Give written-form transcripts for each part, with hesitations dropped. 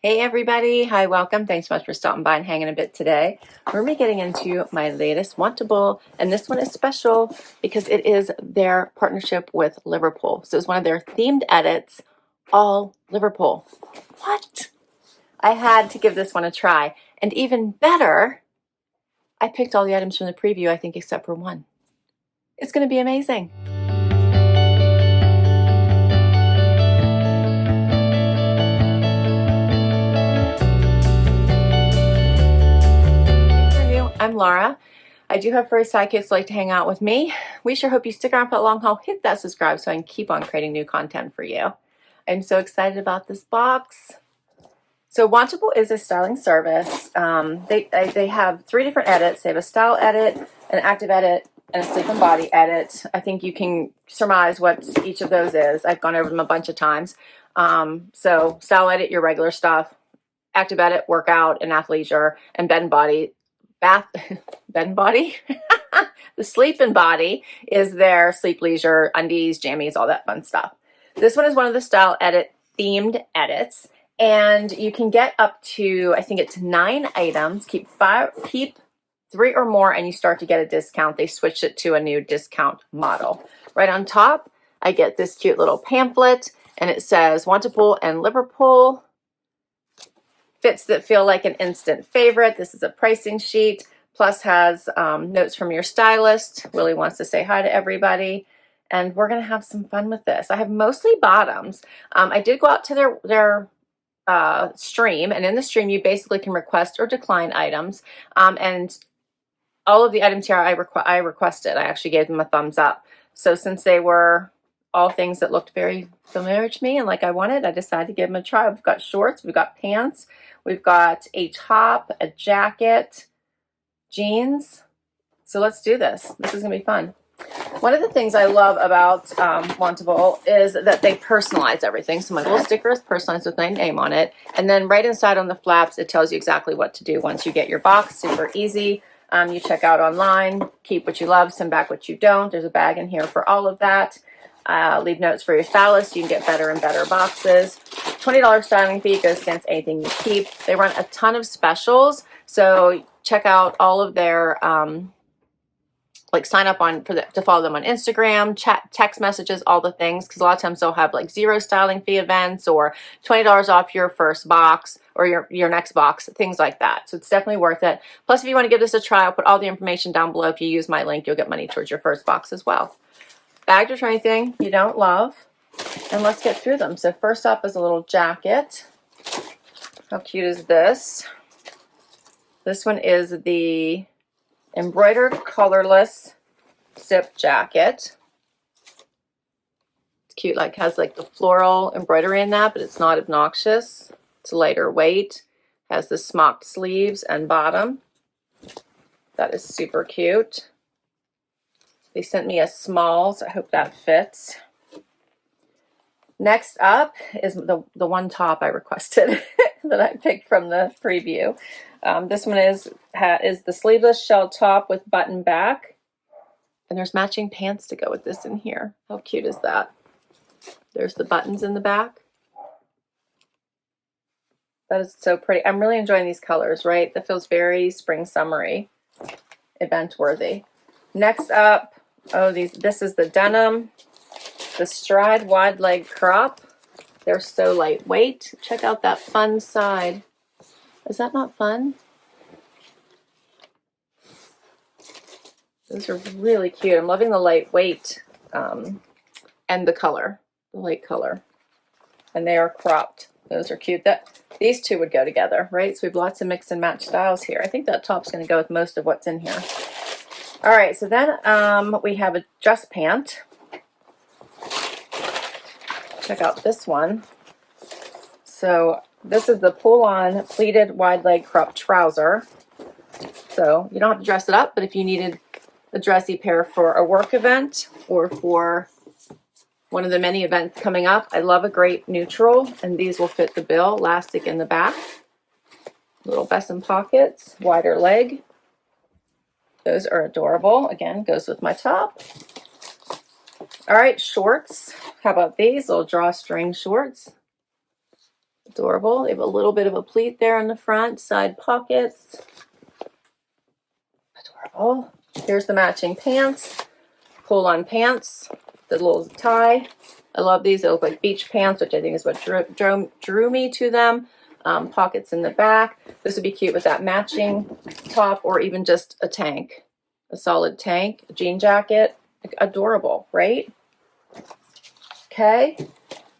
Hey everybody, hi, welcome. Thanks so much for stopping by and hanging a bit today. We're going to be getting into my latest Wantable, and this one is special because it is their partnership with Liverpool. So it's one of their themed edits, all Liverpool. What? I had to give this one a try. And even better, I picked all the items from the preview, I think, except for one. It's going to be amazing. I'm Laura. I do have furry sidekicks who like to hang out with me. We sure hope you stick around for the long haul. Hit that subscribe so I can keep on creating new content for you. I'm so excited about this box. So Wantable is a styling service. They have 3 different edits. They have a style edit, an active edit, and a sleep and body edit. I think you can surmise what each of those is. I've gone over them a bunch of times. So style edit, your regular stuff. Active edit, workout and athleisure, and bed and body. Bed and body. The sleep and body is their sleep leisure, undies, jammies, all that fun stuff. This one is one of the style edit themed edits, and you can get up to, I think it's 9 items. Keep 3 or more and you start to get a discount. They switched it to a new discount model. Right on top, I get this cute little pamphlet, and it says Wantable and Liverpool. Fits that feel like an instant favorite. This is a pricing sheet, plus has notes from your stylist. Really wants to say hi to everybody. And we're going to have some fun with this. I have mostly bottoms. I did go out to their stream, and in the stream you basically can request or decline items. And all of the items here I requested. I actually gave them a thumbs up. So since they were all things that looked very familiar to me and like I wanted, I decided to give them a try. We've got shorts, we've got pants, we've got a top, a jacket, jeans. So let's do this. This is gonna be fun. One of the things I love about Wantable is that they personalize everything. So my little sticker is personalized with my name on it. And then right inside on the flaps, it tells you exactly what to do once you get your box. Super easy. You check out online, keep what you love, send back what you don't. There's a bag in here for all of that. Leave notes for your stylist. You can get better and better boxes. $20 styling fee goes against anything you keep. They run a ton of specials, so check out all of their like sign up to follow them on Instagram, chat, text messages, all the things, because a lot of times they'll have like 0 styling fee events or $20 off your first box or your next box, things like that. So it's definitely worth it. Plus, if you want to give this a try, I'll put all the information down below. If you use my link, you'll get money towards your first box as well. Bagged or anything you don't love, and let's get through them. So first up is a little jacket. How cute is this? This one is the Embroidered Collarless zip jacket. It's cute, like has like the floral embroidery in that, but it's not obnoxious. It's lighter weight. Has the smocked sleeves and bottom. That is super cute. They sent me a small, so I hope that fits. Next up is the one top I requested that I picked from the preview. This one is the sleeveless shell top with button back. And there's matching pants to go with this in here. How cute is that? There's the buttons in the back. That is so pretty. I'm really enjoying these colors, right? That feels very spring summery, event worthy. Next up, this is the denim, the stride wide leg crop. They're so lightweight. Check out that fun side. Is that not fun? Those are really cute. I'm loving the lightweight and the color, the light color. And they are cropped. Those are cute. These two would go together, right? So we have lots of mix and match styles here. I think that top's going to go with most of what's in here. All right, so then we have a dress pant. Check out this one. So this is the pull-on pleated wide leg crop trouser. So you don't have to dress it up, but if you needed a dressy pair for a work event or for one of the many events coming up, I love a great neutral, and these will fit the bill. Elastic in the back. Little Besson pockets, wider leg. Those are adorable. Again, goes with my top. All right, shorts. How about these little drawstring shorts? Adorable. They have a little bit of a pleat there on the front, side pockets. Adorable. Here's the matching pants. Pull-on pants, the little tie. I love these. They look like beach pants, which I think is what drew me to them. Pockets in the back. This would be cute with that matching top, or even just a tank, a solid tank, a jean jacket. Adorable, right? Okay.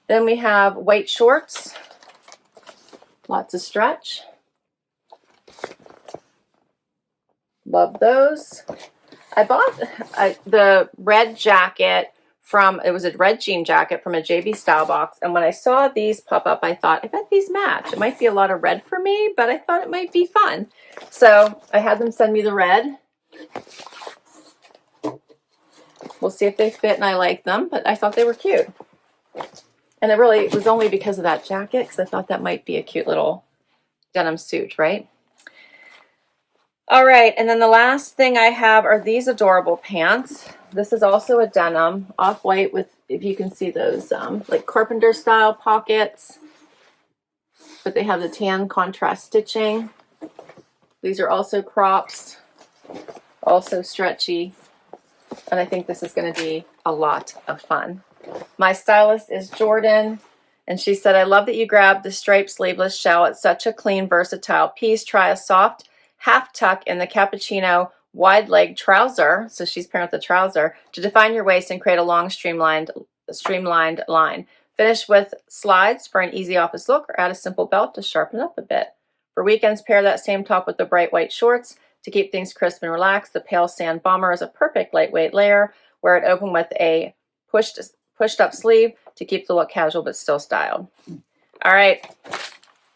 Then we have white shorts. Lots of stretch. Love those. I bought the red jacket from, it was a red jean jacket from a JB Style box. And when I saw these pop up, I thought, I bet these match. It might be a lot of red for me, but I thought it might be fun. So I had them send me the red. We'll see if they fit and I like them, but I thought they were cute. And it really was only because of that jacket, because I thought that might be a cute little denim suit, right? All right, and then the last thing I have are these adorable pants. This is also a denim, off-white with, if you can see those, like carpenter style pockets, but they have the tan contrast stitching. These are also crops, also stretchy, and I think this is going to be a lot of fun. My stylist is Jordan, and she said, I love that you grabbed the striped sleeveless shell. It's such a clean, versatile piece. Try a soft half tuck in the cappuccino wide leg trouser. So she's pairing with the trouser to define your waist and create a long streamlined line. Finish with slides for an easy office look, or add a simple belt to sharpen up a bit. For weekends, pair that same top with the bright white shorts to keep things crisp and relaxed. The pale sand bomber is a perfect lightweight layer. Wear it open with a pushed up sleeve to keep the look casual but still styled. All right.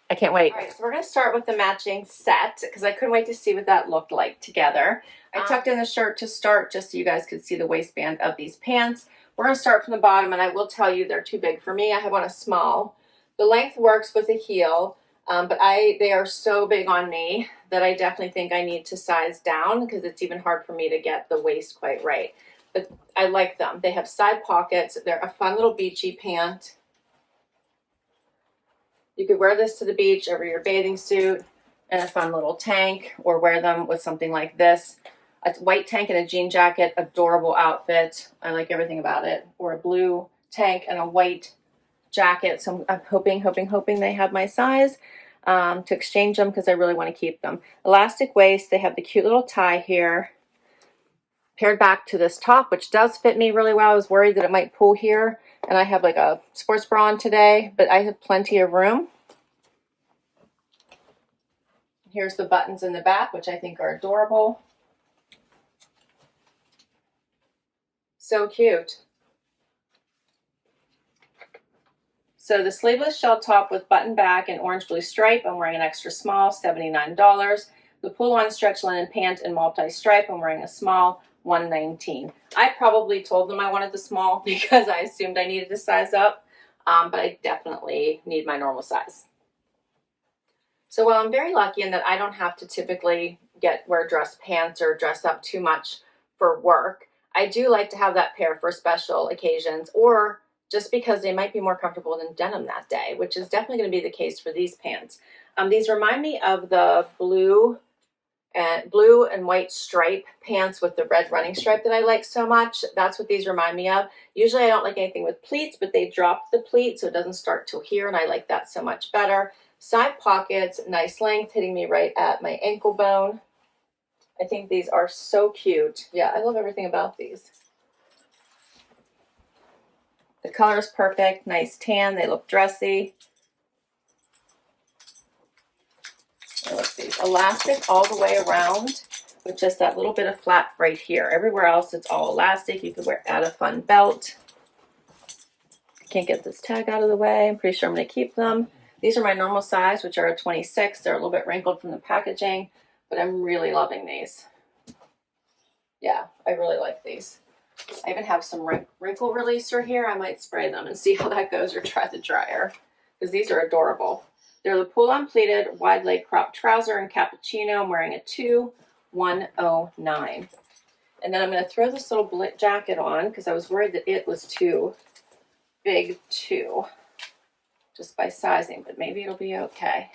I can't wait. All right, so we're going to start with the matching set because I couldn't wait to see what that looked like together. I tucked in the shirt to start just so you guys could see the waistband of these pants. We're going to start from the bottom, and I will tell you they're too big for me. I have on a small. The length works with a heel, but they are so big on me that I definitely think I need to size down because it's even hard for me to get the waist quite right. But I like them. They have side pockets. They're a fun little beachy pant. You could wear this to the beach over your bathing suit and a fun little tank, or wear them with something like this. A white tank and a jean jacket, adorable outfit. I like everything about it. Or a blue tank and a white jacket. So I'm hoping they have my size to exchange them because I really want to keep them. Elastic waist. They have the cute little tie here, paired back to this top, which does fit me really well. I was worried that it might pull here. And I have like a sports bra on today, but I have plenty of room. Here's the buttons in the back, which I think are adorable. So cute. So the sleeveless shell top with button back and orange blue stripe, I'm wearing an extra small, $79. The pull-on stretch linen pant in multi-stripe, I'm wearing a small, $119. I probably told them I wanted the small because I assumed I needed to size up, but I definitely need my normal size. So while I'm very lucky in that I don't have to typically wear dress pants or dress up too much for work, I do like to have that pair for special occasions, or just because they might be more comfortable than denim that day, which is definitely going to be the case for these pants. These remind me of the blue and white stripe pants with the red running stripe that I like so much. That's what these remind me of. Usually I don't like anything with pleats, but they dropped the pleat so it doesn't start till here, and I like that so much better. Side pockets, nice length, hitting me right at my ankle bone. I think these are so cute. Yeah, I love everything about these. The color is perfect, nice tan, they look dressy. Let's see, elastic all the way around with just that little bit of flap right here. Everywhere else it's all elastic. You could add a fun belt. Can't get this tag out of the way. I'm pretty sure I'm going to keep them. These are my normal size, which are a 26. They're a little bit wrinkled from the packaging, but I'm really loving these. Yeah, I really like these. I even have some wrinkle releaser here. I might spray them and see how that goes, or try the dryer, because these are adorable. They're the pull-on pleated wide leg crop trouser in cappuccino. I'm wearing a 2-109. And then I'm going to throw this little jacket on because I was worried that it was too big too. just by sizing, but maybe it'll be okay.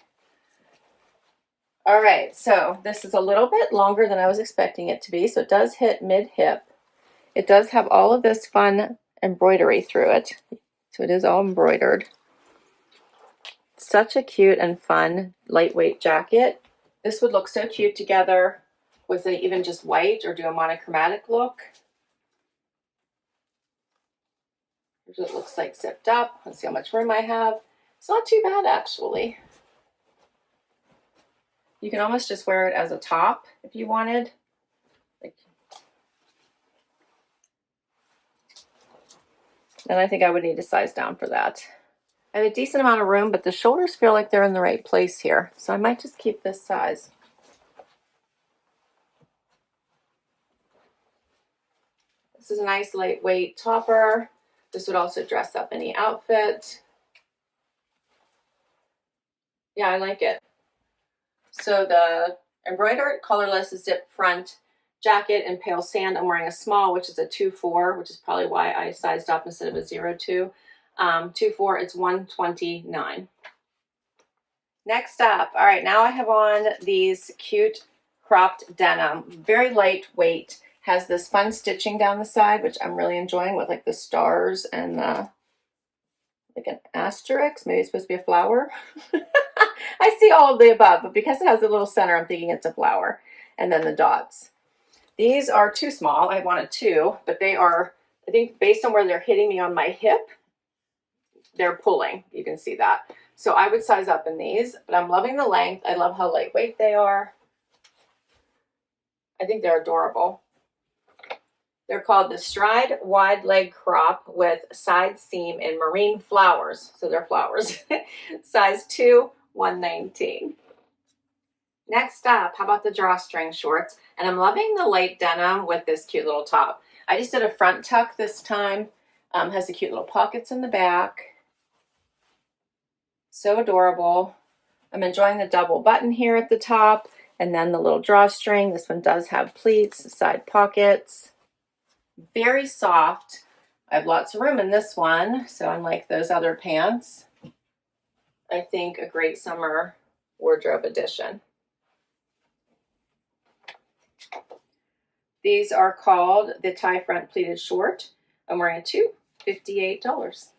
All right, so this is a little bit longer than I was expecting it to be, so it does hit mid-hip. It does have all of this fun embroidery through it, so it is all embroidered. Such a cute and fun lightweight jacket. This would look so cute together with even just white, or do a monochromatic look. Here's what it looks like zipped up. Let's see how much room I have. It's not too bad, actually. You can almost just wear it as a top if you wanted. And I think I would need to size down for that. I have a decent amount of room, but the shoulders feel like they're in the right place here. So I might just keep this size. This is a nice lightweight topper. This would also dress up any outfit. Yeah, I like it. So the embroidered collarless zip front jacket in pale sand. I'm wearing a small, which is a 2-4, which is probably why I sized up instead of a 0-2. 2-4, it's $129. Next up, all right, now I have on these cute cropped denim, very lightweight, has this fun stitching down the side, which I'm really enjoying, with like the stars and like an asterisk, maybe it's supposed to be a flower. I see all of the above, but because it has a little center, I'm thinking it's a flower, and then the dots. These are too small. I wanted 2, but they are, I think based on where they're hitting me on my hip, they're pulling. You can see that. So I would size up in these, but I'm loving the length. I love how lightweight they are. I think they're adorable. They're called the Stride Wide Leg Crop with side seam in marine flowers. So they're flowers. Size 2, $119. Next up, how about the drawstring shorts? And I'm loving the light denim with this cute little top. I just did a front tuck this time. Has the cute little pockets in the back. So adorable. I'm enjoying the double button here at the top, and then the little drawstring. This one does have pleats, side pockets. Very soft. I have lots of room in this one, so unlike those other pants, I think a great summer wardrobe addition. These are called the tie front pleated short. I'm wearing a 2, $58.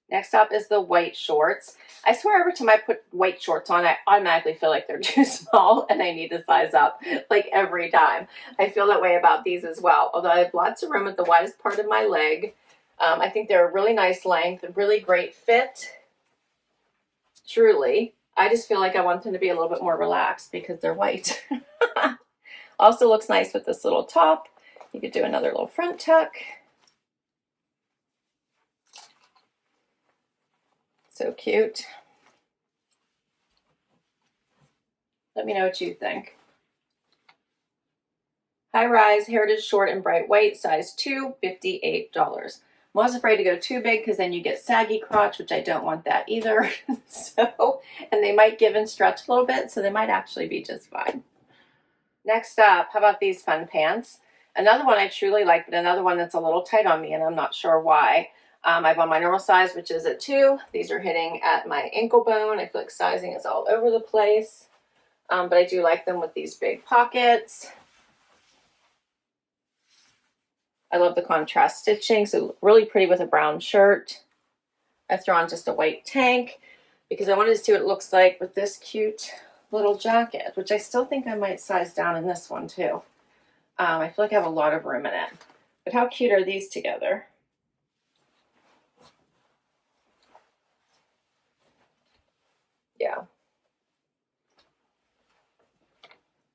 Next up is the white shorts. I swear every time I put white shorts on, I automatically feel like they're too small and I need to size up, like every time. I feel that way about these as well, although I have lots of room at the widest part of my leg. I think they're a really nice length, a really great fit. Truly. I just feel like I want them to be a little bit more relaxed because they're white. Also looks nice with this little top. You could do another little front tuck. So cute. Let me know what you think. High rise heritage short in bright white, size 2, $58. I'm always afraid to go too big because then you get saggy crotch, which I don't want that either. And they might give and stretch a little bit, so they might actually be just fine. Next up, how about these fun pants? Another one I truly like, but another one that's a little tight on me, and I'm not sure why. I have on my normal size, which is a 2. These are hitting at my ankle bone. I feel like sizing is all over the place. But I do like them with these big pockets. I love the contrast stitching, so really pretty with a brown shirt. I throw on just a white tank because I wanted to see what it looks like with this cute little jacket, which I still think I might size down in this one too. I feel like I have a lot of room in it. But how cute are these together? Yeah.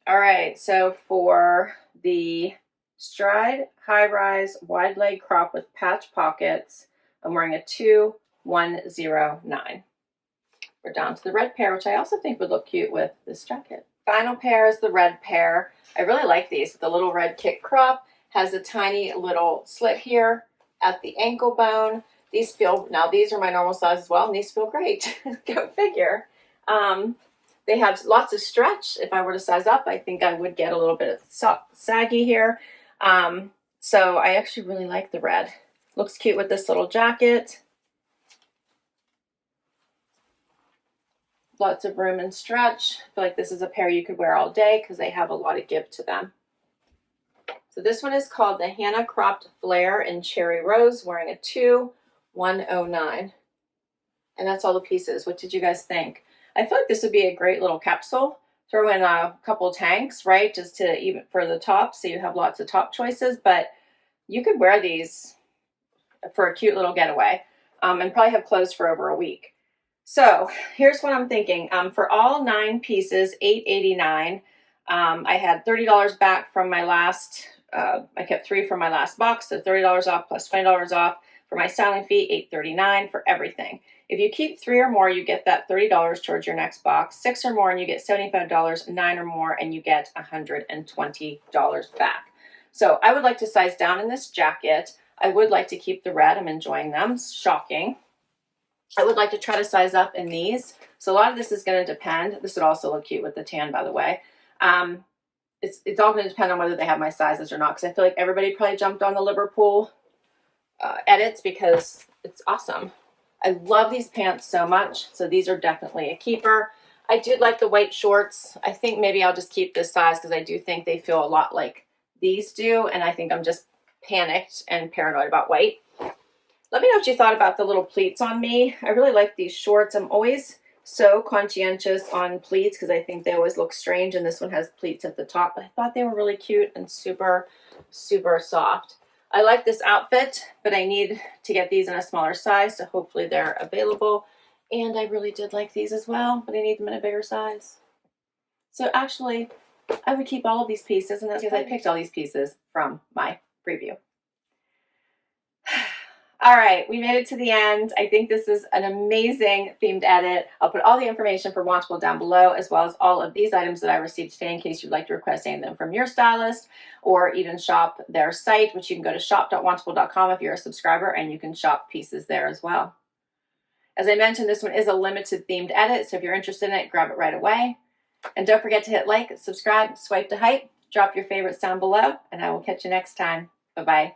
All right, so for the Stride high rise wide leg crop with patch pockets, I'm wearing a 2, $109. We're down to the red pair, which I also think would look cute with this jacket. Final pair is the red pair. I really like these. The little red kick crop has a tiny little slit here at the ankle bone. These feel, now these are my normal size as well, and these feel great. Go figure. They have lots of stretch. If I were to size up, I think I would get a little bit of saggy here. So I actually really like the red. Looks cute with this little jacket. lots of room and stretch. I feel like this is a pair you could wear all day because they have a lot of give to them. So this one is called the Hannah Cropped Flare in Cherry Rose, wearing a 2-109. And that's all the pieces. What did you guys think? I feel like this would be a great little capsule. Throw in a couple tanks, right? Just to even for the top, so you have lots of top choices. But you could wear these for a cute little getaway, and probably have clothes for over a week. So here's what I'm thinking. For all 9 pieces, $8.89. I had $30 back from my last. I kept 3 from my last box, so $30 off plus $20 off for my styling fee. $8.39 for everything. If you keep 3 or more, you get that $30 towards your next box. 6 or more, and you get $75. 9 or more, and you get $120 back. So I would like to size down in this jacket. I would like to keep the red. I'm enjoying them. Shocking. I would like to try to size up in these. So a lot of this is going to depend. This would also look cute with the tan, by the way. It's all going to depend on whether they have my sizes or not, because I feel like everybody probably jumped on the Liverpool edits because it's awesome. I love these pants so much, so these are definitely a keeper. I do like the white shorts. I think maybe I'll just keep this size because I do think they feel a lot like these do, and I think I'm just panicked and paranoid about white. Let me know what you thought about the little pleats on me. I really like these shorts. I'm always so conscientious on pleats because I think they always look strange, and this one has pleats at the top, but I thought they were really cute and super, super soft. I like this outfit, but I need to get these in a smaller size, so hopefully they're available. And I really did like these as well, but I need them in a bigger size. So actually, I would keep all of these pieces, and that's because I picked all these pieces from my preview. All right, we made it to the end. I think this is an amazing themed edit. I'll put all the information for Wantable down below, as well as all of these items that I received today in case you'd like to request any of them from your stylist, or even shop their site, which you can go to shop.wantable.com if you're a subscriber, and you can shop pieces there as well. As I mentioned, this one is a limited themed edit, so if you're interested in it, grab it right away. And don't forget to hit like, subscribe, swipe to hype, drop your favorites down below, and I will catch you next time. Bye-bye.